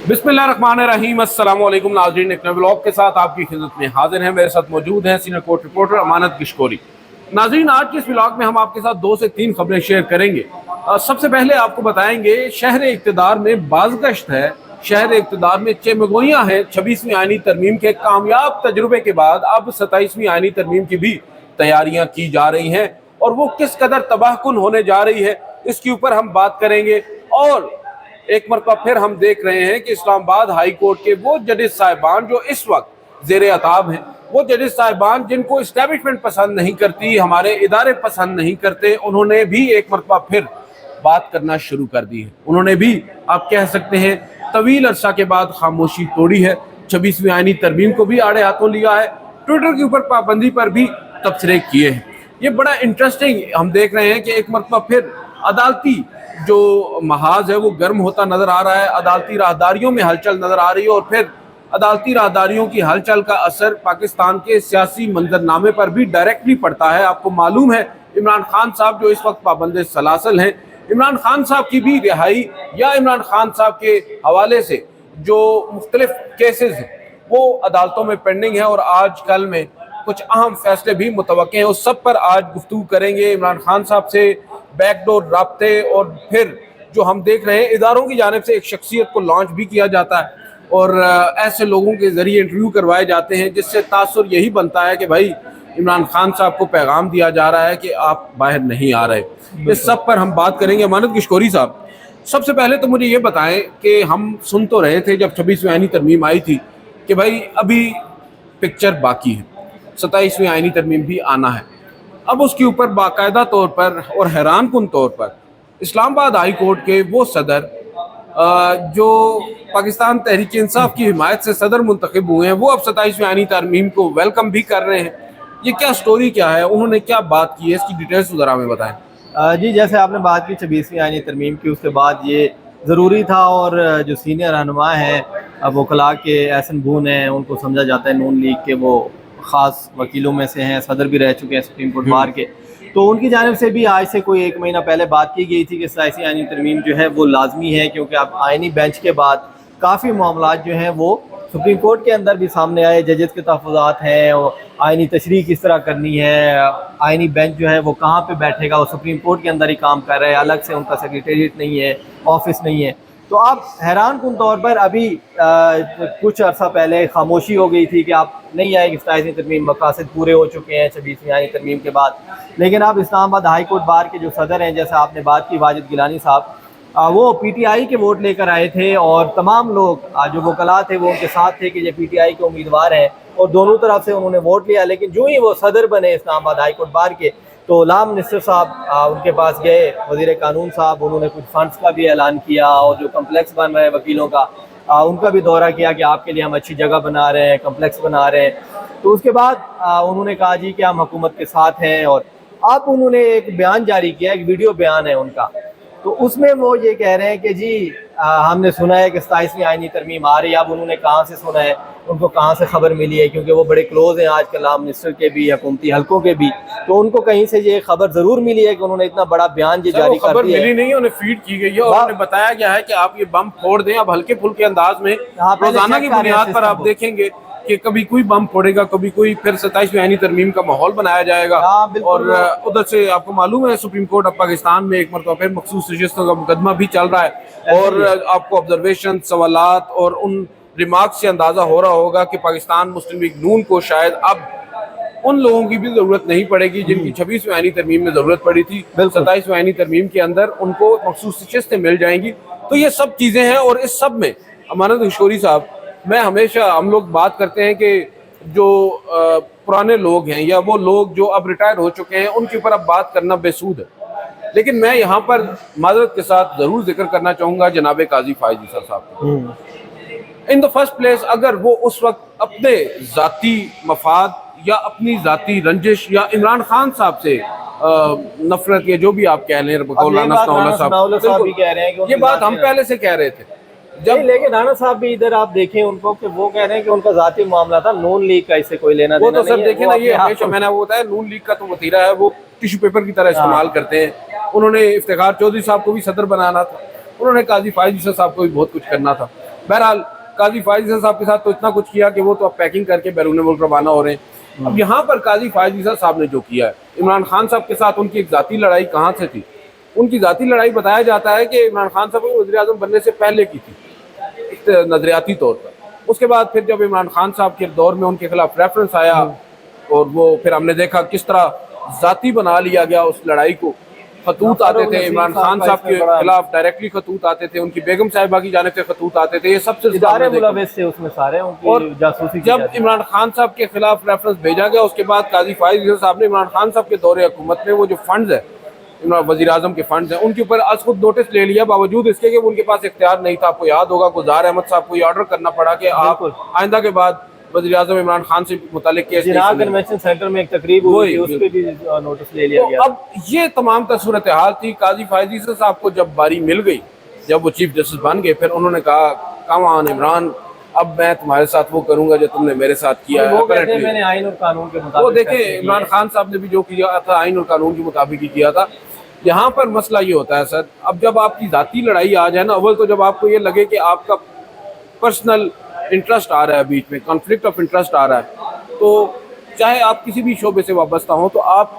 बिस्मिल्लाहिर्रहमानिर्रहीम। अस्सलाम वालेकुम नाज़रीन, एक नए व्लॉग के साथ आपकी खिदमत में हाजिर हैं। मेरे साथ मौजूद हैं सीनियर कोर्ट रिपोर्टर अमानत गिशकोरी। नाज़रीन, आज के इस व्लॉग में हम आपके साथ 2 से 3 खबरें शेयर करेंगे। सबसे पहले आपको बताएंगे शहर इक़्तिदार में बाज़गश्त है। शहर इक़्तिदार में चेमगोइयाँ हैं। 26वीं आईनी तरमीम के कामयाब तजुर्बे के बाद अब 27वीं आईनी तरमीम की भी तैयारियाँ की जा रही हैं और वो किस कदर तबाहकुन होने जा रही है इसके ऊपर हम बात करेंगे। और एक मरतबा फिर हम देख रहे हैं कि इस्लामाबाद हाई कोर्ट के वो जजेस साहिबान जो इस वक्त ज़ेर अताब हैं, वो जजेस साहिबान जिनको इस्टेब्लिशमेंट पसंद नहीं करती, हमारे इदारे पसंद नहीं करते, उन्होंने भी एक मरतबा फिर बात करना शुरू कर दी है। उन्होंने भी आप कह सकते हैं तवील अरसा के बाद खामोशी तोड़ी है। 26वीं आईनी तरमीम को भी आड़े हाथों लिया है। ट्विटर के ऊपर पाबंदी पर भी तबसरे किए हैं। ये बड़ा इंटरेस्टिंग हम देख रहे हैं कि एक मरतबा फिर अदालती जो महाज है वो गर्म होता नजर आ रहा है। अदालती राहदारियों में हलचल नजर आ रही है और फिर अदालती राहदारियों की हलचल का असर पाकिस्तान के सियासी मंजरनामे पर भी डायरेक्टली पड़ता है। आपको मालूम है इमरान खान साहब जो इस वक्त पाबंद सलासल हैं, इमरान खान साहब की भी रिहाई या इमरान खान साहब के हवाले से जो मुख्तलिफ केसेस हैं वो अदालतों में पेंडिंग है और आज कल में कुछ अहम फैसले भी मुतवक्के हैं। उस सब पर आज गुफ्तगू करेंगे। इमरान खान साहब से बैकडोर राब्ते और फिर जो हम देख रहे हैं इदारों की जानिब से एक शख्सियत को लॉन्च भी किया जाता है और ऐसे लोगों के ज़रिए इंटरव्यू करवाए जाते हैं जिससे तासुर यही बनता है कि भाई इमरान खान साहब को पैगाम दिया जा रहा है कि आप बाहर नहीं आ रहे। इस सब पर हम बात करेंगे। अमानत गिशकोरी साहब, सबसे पहले तो मुझे ये बताएं कि हम सुन तो रहे थे जब 26वीं आईनी तरमीम आई थी कि भाई अभी पिक्चर बाकी है, 27वीं आईनी तरमीम भी आना है। अब उसके ऊपर बाकायदा तौर पर और हैरान कुन तौर पर इस्लामाबाद हाई कोर्ट के वो सदर जो पाकिस्तान तहरीक इंसाफ की हिमायत से सदर मुंतखब हुए हैं वो अब 27वीं आईनी तरमीम को वेलकम भी कर रहे हैं। ये क्या स्टोरी क्या है, उन्होंने क्या बात की है, इसकी डिटेल्स ज़रा हमें बताएं। जी, जैसे आपने बात की 26वीं आईनी तरमीम की, उसके बाद ये ज़रूरी था और जो सीनियर रहनुमा हैं वकला के एहसन बून हैं, उनको समझा जाता है नून लीग के वो ख़ास वकीलों में से हैं, सदर भी रह चुके हैं सुप्रीम कोर्ट बार के, तो उनकी जानिब से भी आज से कोई 1 महीना पहले बात की गई थी कि 27वीं आईनी तरमीम जो है वो लाजमी है, क्योंकि अब आईनी बेंच के बाद काफ़ी मामलात जो हैं वो सुप्रीम कोर्ट के अंदर भी सामने आए। जजेस के तहफ़्फ़ुज़ात हैं और आईनी तशरीह किस तरह करनी है, आईनी बेंच जो है वो कहाँ पे बैठेगा, वो सुप्रीम कोर्ट के अंदर ही काम कर रहे हैं, अलग से उनका सेक्रेटेरिएट नहीं है, ऑफिस नहीं है। तो आप हैरान कुन तौर पर अभी कुछ अर्सा पहले खामोशी हो गई थी कि आप नहीं आएगी 27वीं तरमीम, मकासद पूरे हो चुके हैं 26वीं आईनी तरमीम के बाद। लेकिन अब इस्लामाबाद हाई कोर्ट बार के जो सदर हैं, जैसे आपने बात की वाजिद गिलानी साहब, वो पीटीआई के वोट लेकर आए थे और तमाम लोग जो वकला थे वो उनके साथ थे कि ये पीटीआई के उम्मीदवार हैं और दोनों तरफ से उन्होंने वोट लिया। लेकिन जो ही वो सदर बने इस्लामाबाद हाई कोर्ट बार के, तो लाम मिनिस्टर साहब उनके पास गए, वज़ीर कानून साहब, उन्होंने कुछ फंड्स का भी ऐलान किया और जो कम्प्लेक्स बन रहे हैं वकीलों का उनका भी दौरा किया कि आपके लिए हम अच्छी जगह बना रहे हैं, कम्प्लेक्स बना रहे हैं। तो उसके बाद उन्होंने कहा जी कि हम हुकूमत के साथ हैं और अब उन्होंने एक बयान जारी किया, एक वीडियो बयान है उनका, तो उसमें वो ये कह रहे हैं कि जी हमने सुना है कि 27वीं आईनी तरमीम आ रही है। अब उन्होंने कहाँ से सुना है, उनको कहाँ से खबर मिली है, क्योंकि वो बड़े क्लोज हैं आजकल लाम मिनिस्टर के भी, हुकूमती हलकों के भी, तो उनको कहीं से ये खबर जरूर मिली है कि उन्होंने इतना बड़ा बयान ये जारी कर दिया है। मिली नहीं है, उन्हें फीड की गई है और उन्हें बताया गया है कि आप ये बम फोड़ दें। अब हल्के फुल्के अंदाज में रोजाना की बुनियाद पर आप देखेंगे कि कभी कोई बम फोड़ेगा, कभी कोई, फिर 27वीं आईनी तरमीम का माहौल बनाया जाएगा। और उधर से आपको मालूम है सुप्रीम कोर्ट अब पाकिस्तान में एक मरतबा फिर मखसूस नशिस्तों का मुकदमा भी चल रहा है और आपको ऑब्जर्वेशन, सवालात और उन रिमार्क से अंदाजा हो रहा होगा कि पाकिस्तान मुस्लिम लीग नून को शायद अब उन लोगों की भी जरूरत नहीं पड़ेगी जिनकी 26वीं आईनी तरमीम में जरूरत पड़ी थी। 27वीं आईनी तरमीम के अंदर उनको मखसूस नशिस्तें मिल जाएंगी। तो ये सब चीजें हैं और इस सब में अमानत गिशकोरी साहब, मैं हमेशा, हम लोग बात करते हैं कि जो पुराने लोग हैं या वो लोग जो अब रिटायर हो चुके हैं उनके ऊपर अब बात करना बेसूद है, लेकिन मैं यहाँ पर माजरत के साथ ज़रूर जिक्र करना चाहूँगा जनाब काजी फायज ईसा साहब। इन द फर्स्ट प्लेस, अगर वो उस वक्त अपने ज़ाती मफाद या अपनी ज़ाती रंजिश या इमरान खान साहब से नफरत, या जो भी आप कह रहे हैं, ये बात हम पहले से कह रहे थे जब, लेकिन राणा साहब भी इधर आप देखें उनको कि वो कह रहे हैं कि उनका जाती मामला था, नून लीग का इससे कोई लेना देना नहीं है। वो तो सब देखे ना, ये हमेशा मैंने वो बताया, नून लीग का तो वतीरा है, वो टिश्यू पेपर की तरह इस्तेमाल करते हैं। उन्होंने इफ्तिखार चौधरी साहब को भी सदर बनाना था, उन्होंने काजी फायज ईसा साहब को भी बहुत कुछ करना था। बहरहाल काजी फायज ईसा साहब के साथ तो इतना कुछ किया कि वो तो अब पैकिंग करके बैरून मुल्क रवाना हो रहे हैं। अब यहाँ पर काजी फायज ईसा साहब ने जो किया है, इमरान खान साहब के साथ उनकी एक ज़ाती लड़ाई कहाँ से थी? उनकी ज़ाती लड़ाई बताया जाता है कि इमरान खान साहब को वज़ीर आज़म बनने से पहले की थी नज़रियाती तौर पर। उसके बाद फिर जब इमरान खान साहब के दौर में उनके खिलाफ रेफरेंस आया और वो फिर हमने देखा किस तरह ज़ाती बना लिया गया उस लड़ाई को। खतूत आते थे इमरान खान साहब के खिलाफ, डायरेक्टली खतूत आते थे, उनकी बेगम साहिबा की जानिब से खतूत आते थे, ये सबसे उसमें सारे और जब इमरान खान साहब के खिलाफ रेफरेंस भेजा गया उसके बाद काजी फायज ईसा साहब ने इमरान खान साहब के दौरे हुकूमत में वो जो फंड्स है वज़ीर आज़म के फंड्स हैं उनके ऊपर आज खुद नोटिस ले लिया, बावजूद इसके कि उनके पास इख्तियार नहीं था। आपको याद होगा गुलजार अहमद साहब को ये ऑर्डर करना पड़ा कि आप आइंदा के बाद वज़ीर आज़म इमरान खान से मुतालिक केस कन्वेंशन सेंटर में एक तकरीब हुई थी, उस पे भी नोटिस ले लिया गया। अब ये तमाम सूरत हाल थी। काजी फायज ईसा साहब को जब बारी मिल गई, जब वो चीफ जस्टिस बन गए, फिर उन्होंने कहा कमान इमरान, अब मैं तुम्हारे साथ वो करूंगा जो तुमने मेरे साथ किया है। मैंने आइन और कानून के मुताबिक वो देखें इमरान खान साहब ने भी जो किया था आइन और कानून के मुताबिक ही किया था। यहाँ पर मसला ये होता है सर, अब जब आपकी ज़ाती लड़ाई आ जाए ना, अव्वल तो जब आपको ये लगे कि आपका पर्सनल इंटरेस्ट आ रहा है, बीच में कॉन्फ्लिक्ट ऑफ इंटरेस्ट आ रहा है, तो चाहे आप किसी भी शोबे से वाबस्ता हो तो आप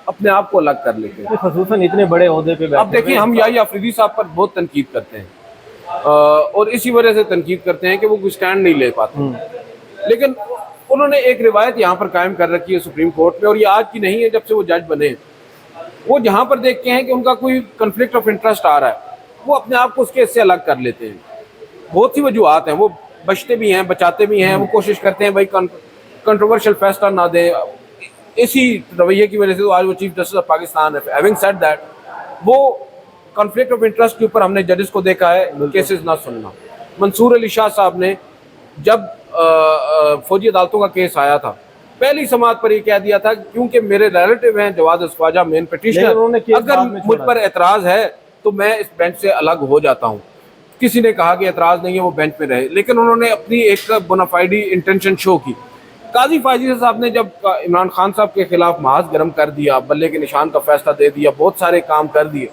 अपने आप को अलग कर लेते हैं। ख़ुसूसन इतने बड़े ओहदे पे अब देखिए हम याही अफरीदी साहब पर बहुत तनकीद करते हैं और इसी वजह से तनकीद करते हैं कि वो कोई स्टैंड नहीं ले पाते, लेकिन उन्होंने एक रिवायत यहाँ पर कायम कर रखी है सुप्रीम कोर्ट में, और ये आज की नहीं है, जब से वो जज बने। वो जहाँ पर देखते हैं कि उनका कोई कन्फ्लिक्ट ऑफ इंटरेस्ट आ रहा है, वो अपने आप को उसके इससे अलग कर लेते हैं। बहुत सी वजूहत हैं, वो बचते भी हैं, बचाते भी हैं, वो कोशिश करते हैं भाई कंट्रोवर्शियल फैसला ना दें। इसी रवैये की वजह से तो आज वो चीफ जस्टिस ऑफ पाकिस्तान है। हैविंग सेड दैट, वो कॉन्फ्लिक्ट ऑफ इंटरेस्ट के ऊपर हमने जजेस को देखा है केसेस ना सुनना। मंसूर अली शाह साहब ने जब फौजी अदालतों का केस आया था, पहली समाअत पर ये कह दिया था क्योंकि मेरे रिलेटिव हैं जवाद अस्वाजा मेन पिटिशनर, अगर मुझ पर एतराज़ है तो मैं इस बेंच से अलग हो जाता हूँ। किसी ने कहा कि एतराज़ नहीं है, वो बेंच पे रहे, लेकिन उन्होंने अपनी एक बोनाफाइडी इंटेंशन शो की। काजी फायज ईसा साहब ने जब इमरान खान साहब के खिलाफ महाज गर्म कर दिया, बल्ले के निशान का फैसला दे दिया, बहुत सारे काम कर दिए,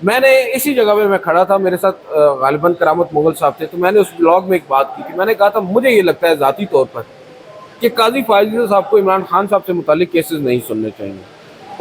मैंने इसी जगह पे मैं खड़ा था, मेरे साथ गालिबन करामत मुगल साहब थे, तो मैंने उस ब्लॉग में एक बात की थी। मैंने कहा था मुझे ये लगता है ज़ाती तौर पर कि काजी फायज ईसा साहब को इमरान खान साहब से मुतालिक केसेस नहीं सुनने चाहिए।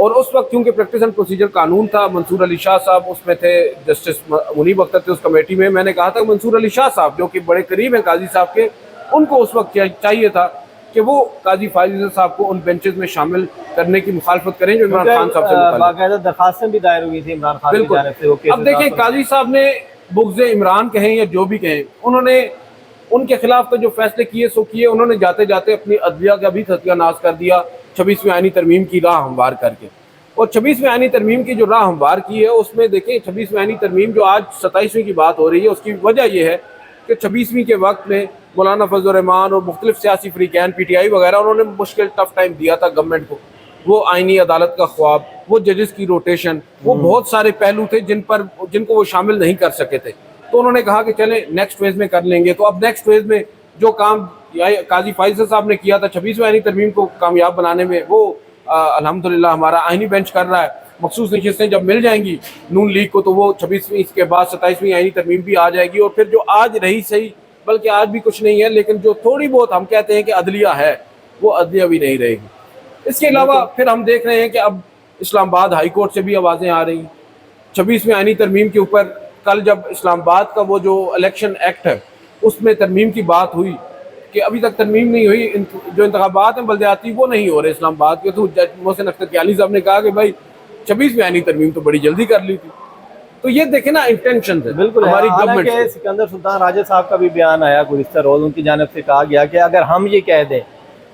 और उस वक्त क्योंकि प्रैक्टिस एंड प्रोसीजर कानून था, मंसूर अली शाह साहब उसमें थे, जस्टिस मुनीब अख्तर थे उस कमेटी में, मैंने कहा था मंसूर अली शाह साहब जो कि बड़े करीब हैं काजी साहब के, उनको उस वक्त चाहिए था कि वो काजी फायज ईसा साहब को उन बेंचेस में शामिल करने की मुखालफत करें जो इमरान खान साहब से बाकायदा दरखास्तें भी दायर हुई थी इमरान खान की जानिब से। अब देखें काजी साहब ने बुग़्ज़ इमरान कहें या जो भी कहें, उन्होंने उनके खिलाफ तो जो फैसले किए सो किए, उन्होंने जाते जाते अपनी अदलिया का भी सत्यानाश कर दिया 26वीं आईनी तरमीम की राह हमवार करके। और 26वीं आईनी तरमीम की जो राह हमवार की है उसमें देखें 26वीं आईनी तरमीम जो आज 27वीं की बात हो रही है, उसकी वजह यह है कि 26वीं के वक्त में मौलाना फजल रहमान और मुख्तलिफ सियासी फ्रीकैन PTI वगैरह उन्होंने मुश्किल टफ टाइम दिया था गवर्नमेंट को। वो आईनी अदालत का ख्वाब, वो जजेस की रोटेशन, वो बहुत सारे पहलू थे जिनको वो शामिल नहीं कर सके थे। तो उन्होंने कहा कि चलें नेक्स्ट फेज़ में कर लेंगे। तो अब नेक्स्ट फेज़ में जो काम काजी फायज साहब ने किया था 26वीं आईनी तरमीम को कामयाब बनाने में, वो अल्हम्दुलिल्लाह हमारा आईनी बेंच कर रहा है। मखसूस नशिस्तें जब मिल जाएंगी नून लीग को तो वो 26वीं के बाद 27वीं आईनी तरमीम भी आ जाएगी। और फिर जो आज रही सही, बल्कि आज भी कुछ नहीं है, लेकिन जो थोड़ी बहुत हम कहते हैं कि अदलिया है, वो अदलिया भी नहीं रहेगी। इसके अलावा फिर हम देख रहे हैं कि अब इस्लामाबाद हाई कोर्ट से भी आवाज़ें आ रही हैं 26वीं आईनी तरमीम के ऊपर। कल जब इस्लामाबाद का वो जो इलेक्शन एक्ट है उसमें तरमीम की बात हुई कि अभी तक तरमीम नहीं हुई, जो इंतखाबात हैं बल्दियाती वो नहीं हो रहे इस्लामाबाद के, तो जज मोहसिन अख्तर कियानी साहब ने कहा कि भाई 26वीं आईनी तरमीम तो बड़ी जल्दी कर ली थी। तो ये देखें ना इंटेंशन है बिल्कुल हमारी गवर्नमेंट। सिकंदर सुल्तान राजा साहब का भी बयान आया गुज़िश्ता रोज़, उनकी जानिब से कहा गया कि अगर हम ये कह दें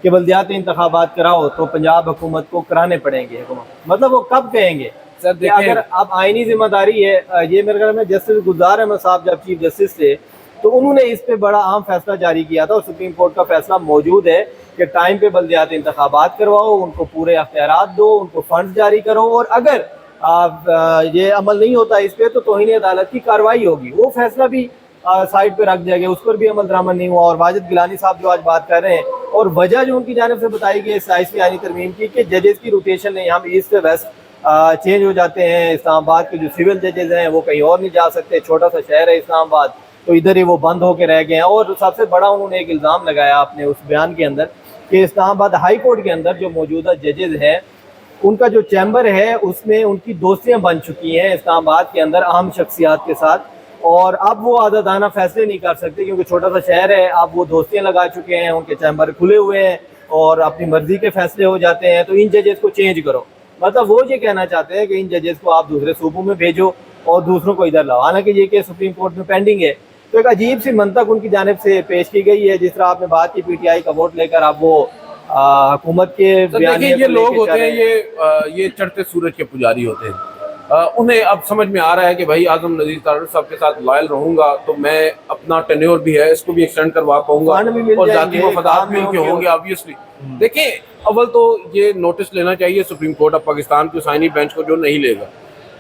कि बल्दियाती इंतखाबात कराओ तो पंजाब हुकूमत को कराने पड़ेंगे। मतलब वो कब कहेंगे सर? अगर अब आईनी जिम्मेदारी है, ये मेरे ख्याल में जस्टिस गुलजार अहमद साहब जब चीफ जस्टिस थे तो उन्होंने इस पे बड़ा अहम फैसला जारी किया था, और सुप्रीम कोर्ट का फैसला मौजूद है कि टाइम पे बल्दियाती इंतखाबात करवाओ, उनको पूरे अख्तियारात दो, उनको फंड जारी करो, और अगर ये अमल नहीं होता इस पे तो तौहीन अदालत की कार्रवाई होगी। वो फैसला भी साइड पे रख दिया गया, उस पर भी अमल दरामद नहीं हुआ। और वाजिद गिलानी साहब जो आज बात कर रहे हैं, और वजह जो उनकी जानिब से बताई गई 27वीं आईनी तरमीम की कि जजेस की रोटेशन नहीं, हम ईस्ट से वेस्ट चेंज हो जाते हैं। इस्लामाबाद के जो सिविल जजेस हैं वो कहीं और नहीं जा सकते, छोटा सा शहर है इस्लामाबाद, تو ادھر ہی وہ بند ہو کے رہ گئے ہیں. اور سب سے بڑا انہوں نے ایک الزام لگایا اپنے اس بیان کے اندر کہ اسلام آباد ہائی کورٹ کے اندر جو موجودہ ججز ہیں ان کا جو چیمبر ہے اس میں ان کی دوستیاں بن چکی ہیں اسلام آباد کے اندر عام شخصیات کے ساتھ, اور اب وہ آزادانہ فیصلے نہیں کر سکتے کیونکہ چھوٹا سا شہر ہے. اب وہ دوستیاں لگا چکے ہیں, ان کے چیمبر کھلے ہوئے ہیں اور اپنی مرضی کے فیصلے ہو جاتے ہیں. تو ان ججز کو چینج کرو, مطلب وہ یہ کہنا چاہتے ہیں کہ ان ججز کو آپ دوسرے صوبوں میں بھیجو اور دوسروں کو ادھر لاؤ, حالانکہ یہ کہ سپریم کورٹ میں پینڈنگ ہے. تو ایک عجیب سی منطق ان کی جانب سے پیش کی گئی ہے. جس طرح آپ نے بات کی پی ٹی آئی کا ووٹ لے کر اب وہ حکومت کے دیکھیں یہ لوگ ہوتے ہیں, یہ چڑھتے سورج کے پجاری ہوتے ہیں. انہیں اب سمجھ میں آ رہا ہے کہ بھائی اعظم نذیر تارڑ صاحب کے ساتھ لائل رہوں گا تو میں اپنا ٹینیور بھی ہے اس کو بھی ایکسٹینڈ کروا پاؤں گا اور ذاتی مفادات بھی ان کے ہوں گے آبویسلی. دیکھیں اول تو یہ نوٹس لینا چاہیے سپریم کورٹ آف پاکستان کے حسینی بینچ کو جو نہیں لے گا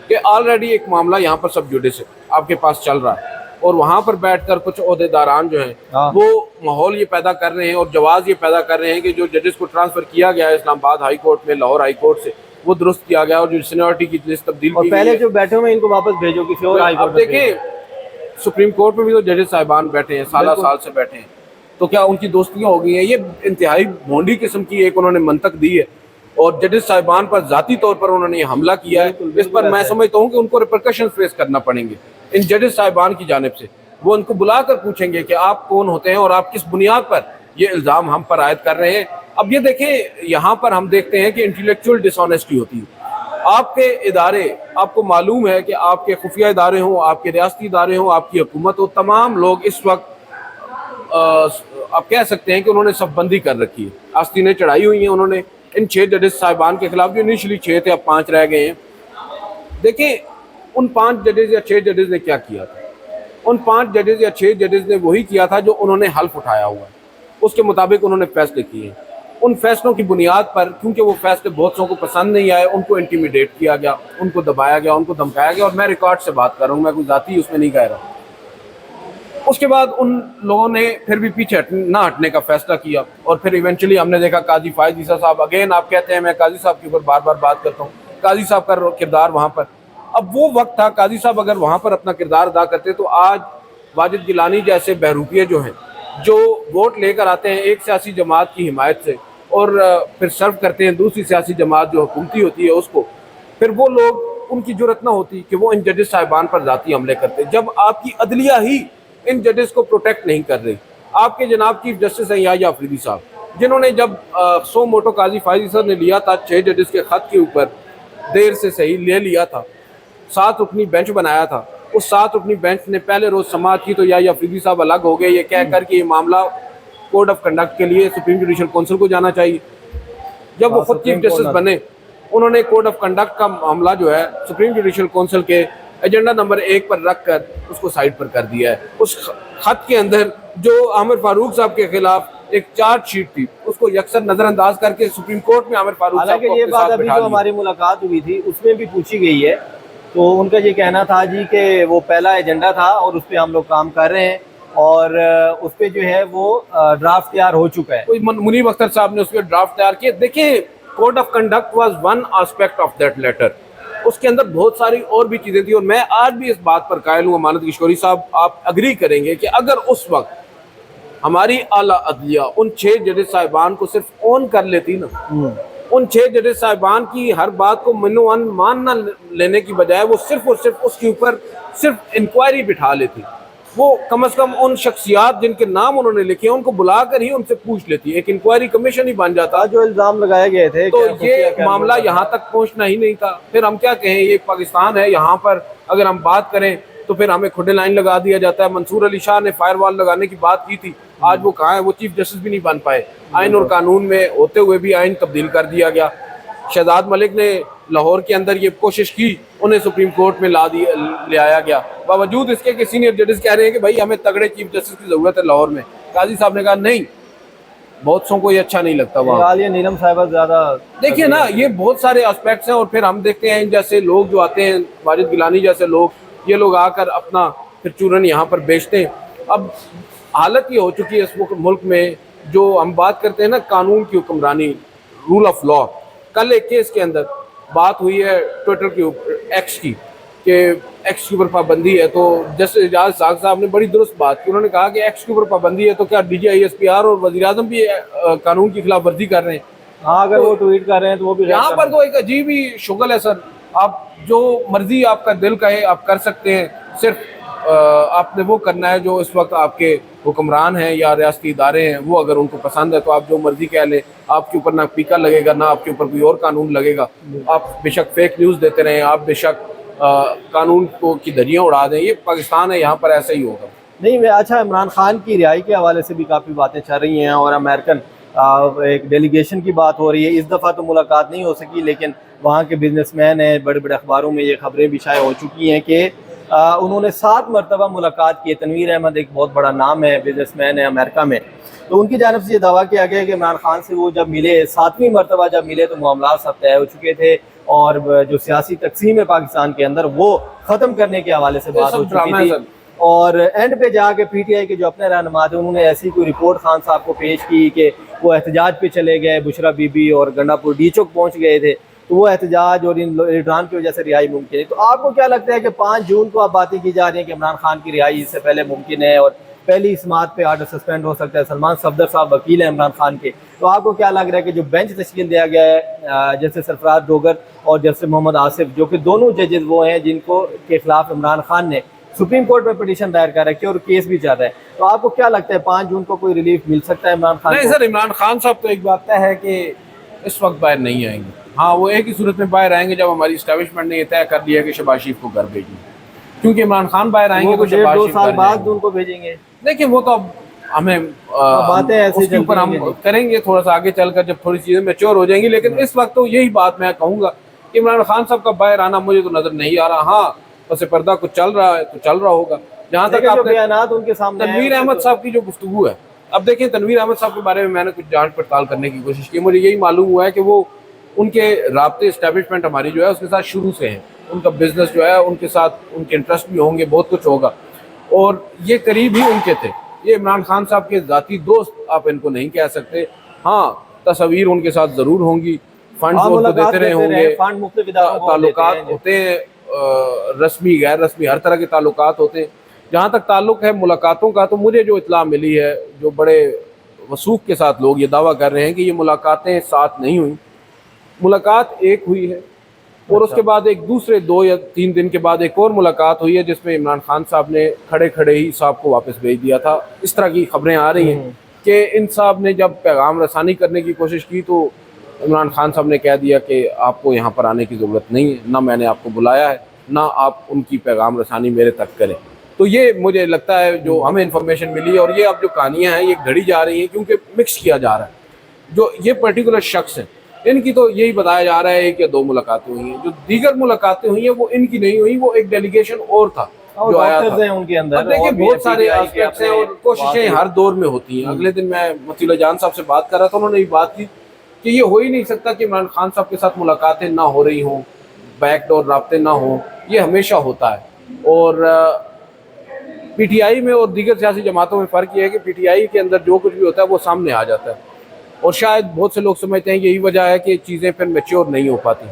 کہ آلریڈی ایک معاملہ یہاں پر سب جوڈس ہے آپ کے پاس چل رہا ہے, اور وہاں پر بیٹھ کر کچھ عہدیداران جو ہیں وہ ماحول یہ پیدا کر رہے ہیں اور جواز یہ پیدا کر رہے ہیں کہ جو ججز کو ٹرانسفر کیا گیا ہے اسلام آباد ہائی کورٹ میں لاہور ہائی کورٹ سے وہ درست کیا گیا, اور جو سینیورٹی کی لسٹ تبدیل کی گئی ہے. پہلے جو بیٹھے ہوئے ان کو واپس بھیجو کسی اور ہائی کورٹ. اب دیکھیں سپریم کورٹ میں بھی تو ججز صاحبان بیٹھے ہیں, سالہ سال سے بیٹھے ہیں, تو کیا ان کی دوستیاں ہو گئی ہیں؟ یہ انتہائی بھونڈی قسم کی ایک انہوں نے منطق دی ہے, اور ججز صاحبان پر ذاتی طور پر انہوں نے یہ حملہ کیا ہے. اس پر میں سمجھتا ہوں کہ ان کو ریپرکشن فیس کرنا پڑیں گے ان ججز صاحبان کی جانب سے. وہ ان کو بلا کر پوچھیں گے کہ آپ کون ہوتے ہیں اور آپ کس بنیاد پر یہ الزام ہم پر عائد کر رہے ہیں. اب یہ دیکھیں یہاں پر ہم دیکھتے ہیں کہ انٹلیکچوئل ڈس آنیسٹی ہوتی ہے. آپ کے ادارے, آپ کو معلوم ہے کہ آپ کے خفیہ ادارے ہوں, آپ کے ریاستی ادارے ہوں, آپ کی حکومت ہو, تمام لوگ اس وقت آپ کہہ سکتے ہیں کہ انہوں نے صف بندی کر رکھی ہے, آستینیں چڑھائی ہوئی ہیں انہوں نے ان 6 ججز صاحبان کے خلاف جو انیشلی 6 تھے اب 5 رہ گئے ہیں. دیکھیں ان 5 ججز یا 6 ججز نے کیا کیا تھا؟ ان 5 ججز یا 6 ججز نے وہی کیا تھا جو انہوں نے حلف اٹھایا ہوا ہے, اس کے مطابق انہوں نے فیصلے کیے ہیں. ان فیصلوں کی بنیاد پر کیونکہ وہ فیصلے بہت سو کو پسند نہیں آئے, ان کو انٹیمیڈیٹ کیا گیا, ان کو دبایا گیا, ان کو دھمکایا گیا. اور میں ریکارڈ سے بات کر رہا ہوں, میں کوئی ذاتی اس میں نہیں کہہ رہا. اس کے بعد ان لوگوں نے پھر بھی پیچھے نہ ہٹنے کا فیصلہ کیا, اور پھر ایونچولی ہم نے دیکھا قاضی فائز عیسیٰ صاحب, اگین آپ کہتے ہیں میں قاضی صاحب کے اوپر بار بار بات کرتا ہوں, قاضی صاحب کا کردار وہاں پر, اب وہ وقت تھا قاضی صاحب اگر وہاں پر اپنا کردار ادا کرتے تو آج واجد گیلانی جیسے بہروپیے جو ہیں جو ووٹ لے کر آتے ہیں ایک سیاسی جماعت کی حمایت سے اور پھر سرو کرتے ہیں دوسری سیاسی جماعت جو حکومتی ہوتی ہے اس کو, پھر وہ لوگ ان کی جرت نہ ہوتی کہ وہ ان ججز صاحبان پر ذاتی حملے کرتے جب آپ کی عدلیہ ہی ان ججز کو پروٹیکٹ نہیں کر رہی. آپ کے جناب چیف جسٹس ہیں یحییٰ آفریدی صاحب جنہوں نے جب سو موٹو قاضی فائز صاحب نے لیا تھا 6 ججز کے خط کے اوپر دیر سے صحیح لے لیا تھا, 7 رکنی بینچ بنایا تھا, اس 7 رکنی بینچ نے پہلے روز سماعت کی تو یحییٰ آفریدی صاحب الگ ہو گئے یہ کہہ کر کہ یہ معاملہ کوڈ آف کنڈکٹ کے لیے سپریم جوڈیشل کونسل کو جانا چاہیے. جب وہ خود چیف جسٹس بنے انہوں نے کوڈ آف کنڈکٹ کا معاملہ جو ہے سپریم جوڈیشل کونسل کے ایجنڈا نمبر 1 پر رکھ کر اس کو سائڈ پر کر دیا ہے. اس خط کے اندر جو عامر فاروق صاحب کے خلاف ایک چارج شیٹ تھی اس کو یکسر نظر انداز کر کے سپریم کورٹ میں عامر فاروق صاحب کو یہ بات ابھی جو ہماری ملاقات ہوئی تھی اس میں بھی پوچھی گئی ہے, تو ان کا یہ کہنا تھا جی کہ وہ پہلا ایجنڈا تھا اور اس پہ ہم لوگ کام کر رہے ہیں اور اس پہ جو ہے وہ ڈرافٹ تیار ہو چکا ہے. منیب اختر صاحب نے اس پہ ڈرافٹ تیار کیے. دیکھیں code of conduct was one aspect of that letter, اس کے اندر بہت ساری اور بھی چیزیں تھیں, اور میں آج بھی اس بات پر قائل ہوں, امانت کشکوری صاحب آپ اگری کریں گے کہ اگر اس وقت ہماری اعلیٰ عدلیہ ان 6 ججز صاحبان کو صرف اون کر لیتی نا, ان 6 ججز صاحبان کی ہر بات کو منو مان نہ لینے کی بجائے وہ صرف اور صرف اس کے اوپر صرف انکوائری بٹھا لیتی, وہ کم از کم ان شخصیات جن کے نام انہوں نے لکھے ہیں ان کو بلا کر ہی ان سے پوچھ لیتی, ایک انکوائری کمیشن ہی بن جاتا. جو الزام لگائے گئے تھے تو یہ معاملہ یہاں تک پہنچنا ہی نہیں تھا. پھر ہم کیا کہیں, یہ پاکستان ہے, یہاں پر اگر ہم بات کریں تو پھر ہمیں کھڈے لائن لگا دیا جاتا ہے. منصور علی شاہ نے فائر وال لگانے کی بات کی تھی, آج وہ کہاں ہے, وہ چیف جسٹس بھی نہیں بن پائے. آئین اور قانون میں ہوتے ہوئے بھی آئین تبدیل کر دیا گیا. شہزاد ملک نے لاہور کے اندر یہ کوشش کی, انہیں سپریم کورٹ میں لے آیا گیا, باوجود اس کے کہ سینئر ججز کہہ رہے ہیں کہ بھائی ہمیں تگڑے چیف جسٹس کی ضرورت ہے لاہور میں. قاضی صاحب نے کہا نہیں, بہت سو کو یہ اچھا نہیں لگتا وہاں. نیلم صاحبہ زیادہ دیکھیے نا یہ بہت سارے اسپیکٹس ہیں, اور پھر ہم دیکھتے ہیں جیسے لوگ جو آتے ہیں واجد گیلانی جیسے لوگ, یہ لوگ آ کر اپنا پھر چورن یہاں پر بیچتے ہیں. اب حالت یہ ہو چکی ہے اس ملک میں, جو ہم بات کرتے ہیں نا قانون کی حکمرانی, رول آف لا. کل ایک کیس کے اندر بات ہوئی ہے ٹویٹر کے اوپر ایکس کی, کہ ایکس کے اوپر پابندی ہے، تو جسٹس اعجاز ساغ صاحب نے بڑی درست بات کی. انہوں نے کہا کہ ایکس کے اوپر پابندی ہے تو کیا D G I S P R اور وزیر اعظم بھی قانون کی خلاف ورزی کر رہے ہیں؟ ہاں اگر وہ ٹویٹ کر رہے ہیں تو وہ بھی یہاں پر تو ایک عجیب ہی شغل ہے سر. آپ جو مرضی آپ کا دل کہے آپ کر سکتے ہیں، صرف آپ نے وہ کرنا ہے جو اس وقت آپ کے حکمران ہیں یا ریاستی ادارے ہیں، وہ اگر ان کو پسند ہے تو آپ جو مرضی کہہ لیں. آپ کے اوپر نہ پیکا لگے گا، نہ آپ کے اوپر کوئی اور قانون لگے گا. آپ بے شک فیک نیوز دیتے رہیں، آپ بے شک قانون کو کی دھجیاں اڑا دیں. یہ پاکستان ہے، یہاں پر ایسا ہی ہوگا. نہیں میں اچھا عمران خان کی رہائی کے حوالے سے بھی کافی باتیں چل رہی ہیں اور امریکن ایک ڈیلیگیشن کی بات ہو رہی ہے. اس دفعہ تو ملاقات نہیں ہو سکی، لیکن وہاں کے بزنس مین ہیں، بڑے بڑے اخباروں میں یہ خبریں بھی شائع ہو چکی ہیں کہ انہوں نے 7 مرتبہ ملاقات کی ہے. تنویر احمد ایک بہت بڑا نام ہے، بزنس مین ہے امریکہ میں. تو ان کی جانب سے یہ دعویٰ کیا گیا کہ عمران خان سے وہ جب ملے، 7ویں مرتبہ جب ملے تو معاملات سب طے ہو چکے تھے اور جو سیاسی تقسیم ہے پاکستان کے اندر وہ ختم کرنے کے حوالے سے بات ہو چکی تھی. اور اینڈ پہ جا کے پی ٹی آئی کے جو اپنے رہنما تھے انہوں نے ایسی کوئی رپورٹ خان صاحب کو پیش کی کہ وہ احتجاج پہ چلے گئے، بشرا بی بی اور گنڈا پور ڈی چوک پہنچ گئے تھے، تو وہ احتجاج اور ان لیڈران کی وجہ سے رہائی ممکن ہے. تو آپ کو کیا لگتا ہے کہ 5 جون کو آپ باتیں کی جا رہی ہیں کہ عمران خان کی رہائی اس سے پہلے ممکن ہے اور پہلی سماعت پہ آرڈر سسپینڈ ہو سکتا ہے؟ سلمان صفدر صاحب وکیل ہیں عمران خان کے، تو آپ کو کیا لگ رہا ہے کہ جو بینچ تشکیل دیا گیا ہے جیسے سرفراز ڈوگر اور جیسے محمد آصف، جو کہ دونوں ججز وہ ہیں جن کو کے خلاف عمران خان نے سپریم کورٹ میں پٹیشن دائر کر رکھی ہے اور کیس بھی چل رہا ہے، تو آپ کو کیا لگتا ہے 5 جون کو کوئی ریلیف مل سکتا ہے عمران خان؟ نہیں سر، عمران خان صاحب تو ایک بات طے ہے کہ اس وقت باہر نہیں آئیں گے. ہاں وہ ایک ہی صورت میں باہر آئیں گے جب ہماری اسٹیبلشمنٹ نے یہ طے کر لیا کہ شہباز شریف کو گھر بھیجیں. کیونکہ عمران خان باہر آئیں گے تو شہباز 2 شریف سال بعد ان کو بھیجیں گے. دیکھیں وہ تو اب ہمیں باتیں ایسے اس کے اوپر ہم کریں گے تھوڑا سا آگے چل کر جب تھوڑی چیزیں میچور ہو جائیں گی. لیکن اس وقت تو یہی بات میں کہوں گا کہ عمران خان صاحب کا باہر آنا مجھے تو نظر نہیں آ رہا. ہاں پس پردہ کچھ چل رہا ہے تو چل رہا ہوگا. جہاں تک آپ بیانات ان کے سامنے تنویر احمد صاحب کی جو گفتگو ہے، اب دیکھیں تنویر احمد صاحب کے بارے میں نے کچھ جانچ پڑتال کرنے کی کوشش کی. مجھے یہی معلوم ہوا ہے کہ وہ ان کے رابطے اسٹیبلشمنٹ ہماری جو ہے اس کے ساتھ شروع سے ہیں. ان کا بزنس جو ہے ان کے ساتھ ان کے انٹرسٹ بھی ہوں گے، بہت کچھ ہوگا، اور یہ قریب ہی ان کے تھے. یہ عمران خان صاحب کے ذاتی دوست آپ ان کو نہیں کہہ سکتے. ہاں تصاویر ان کے ساتھ ضرور ہوں گی، فنڈ وہ دیتے رہے ہوں گے، تعلقات ہوتے ہیں رسمی غیر رسمی ہر طرح کے تعلقات ہوتے ہیں. جہاں تک تعلق ہے ملاقاتوں کا، تو مجھے جو اطلاع ملی ہے، جو بڑے وثوق کے ساتھ لوگ یہ دعویٰ کر رہے ہیں کہ یہ ملاقاتیں ساتھ نہیں ہوئیں. ملاقات ایک ہوئی ہے اور اس کے بعد ایک دوسرے 2 یا 3 دن کے بعد ایک اور ملاقات ہوئی ہے جس میں عمران خان صاحب نے کھڑے کھڑے ہی صاحب کو واپس بھیج دیا تھا. اس طرح کی خبریں آ رہی ہیں کہ ان صاحب نے جب پیغام رسانی کرنے کی کوشش کی تو عمران خان صاحب نے کہہ دیا کہ آپ کو یہاں پر آنے کی ضرورت نہیں ہے، نہ میں نے آپ کو بلایا ہے، نہ آپ ان کی پیغام رسانی میرے تک کریں. تو یہ مجھے لگتا ہے جو ہمیں انفارمیشن ملی ہے، اور یہ اب جو کہانیاں ہیں یہ گھڑی جا رہی ہیں کیونکہ مکس کیا جا رہا ہے. جو یہ پرٹیکولر شخص ہیں ان کی تو یہی بتایا جا رہا ہے کہ 2 ملاقاتیں ہوئی ہیں. جو دیگر ملاقاتیں ہوئی ہیں وہ ان کی نہیں ہوئی، وہ ایک ڈیلیگیشن اور تھا جو آیا تھا. ان کے اندر دیکھیں بہت سارے اسپیکٹس ہیں اور کوششیں ہر دور میں ہوتی ہیں. اگلے دن میں متی اللہ جان صاحب سے بات کر رہا تھا، انہوں نے یہ بات کی کہ یہ ہو ہی نہیں سکتا کہ عمران خان صاحب کے ساتھ ملاقاتیں نہ ہو رہی ہوں، بیک ڈور رابطے نہ ہوں. یہ ہمیشہ ہوتا ہے. اور پی ٹی آئی میں اور دیگر سیاسی جماعتوں میں فرق یہ ہے کہ پی ٹی آئی کے اندر جو کچھ بھی ہوتا ہے وہ سامنے آ جاتا ہے، اور شاید بہت سے لوگ سمجھتے ہیں کہ یہی وجہ ہے کہ چیزیں پھر میچور نہیں ہو پاتی.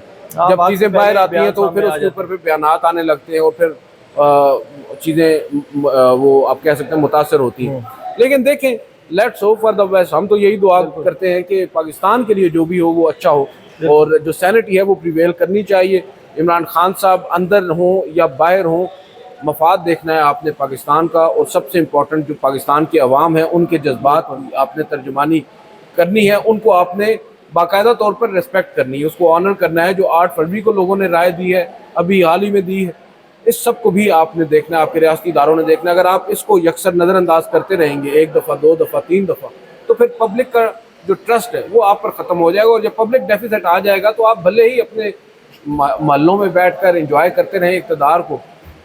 جب چیزیں باہر آتی ہیں تو پھر اس کے اوپر پھر بیانات آنے لگتے ہیں اور پھر چیزیں وہ آپ کہہ سکتے ہیں متاثر ہوتی ہیں. لیکن دیکھیں let's hope for the best. ہم تو یہی دعا کرتے ہیں کہ پاکستان کے لیے جو بھی ہو وہ اچھا ہو، اور جو سینٹی ہے وہ پریویل کرنی چاہیے. عمران خان صاحب اندر ہوں یا باہر ہوں، مفاد دیکھنا ہے آپ نے پاکستان کا، اور سب سے امپورٹنٹ جو پاکستان کے عوام ہیں ان کے جذبات آپ نے ترجمانی کرنی ہے. ان کو آپ نے باقاعدہ طور پر ریسپیکٹ کرنی ہے، اس کو آنر کرنا ہے. جو 8 فروری کو لوگوں نے رائے دی ہے، ابھی حال ہی میں دی ہے، اس سب کو بھی آپ نے دیکھنا ہے، آپ کے ریاستی اداروں نے دیکھنا ہے. اگر آپ اس کو یکسر نظر انداز کرتے رہیں گے 1 دفعہ 2 دفعہ 3 دفعہ، تو پھر پبلک کا جو ٹرسٹ ہے وہ آپ پر ختم ہو جائے گا. اور جب پبلک ڈیفیسٹ آ جائے گا تو آپ بھلے ہی اپنے محلوں میں بیٹھ کر انجوائے کرتے رہیں اقتدار کو،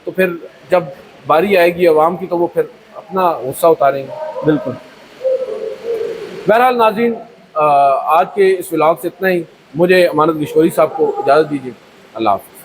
تو پھر جب باری آئے گی عوام کی تو وہ پھر اپنا غصہ اتاریں گے. بالکل. بہرحال ناظرین، آج کے اس ولاگ سے اتنا ہی. مجھے امانت گشوری صاحب کو اجازت دیجیے. اللہ حافظ.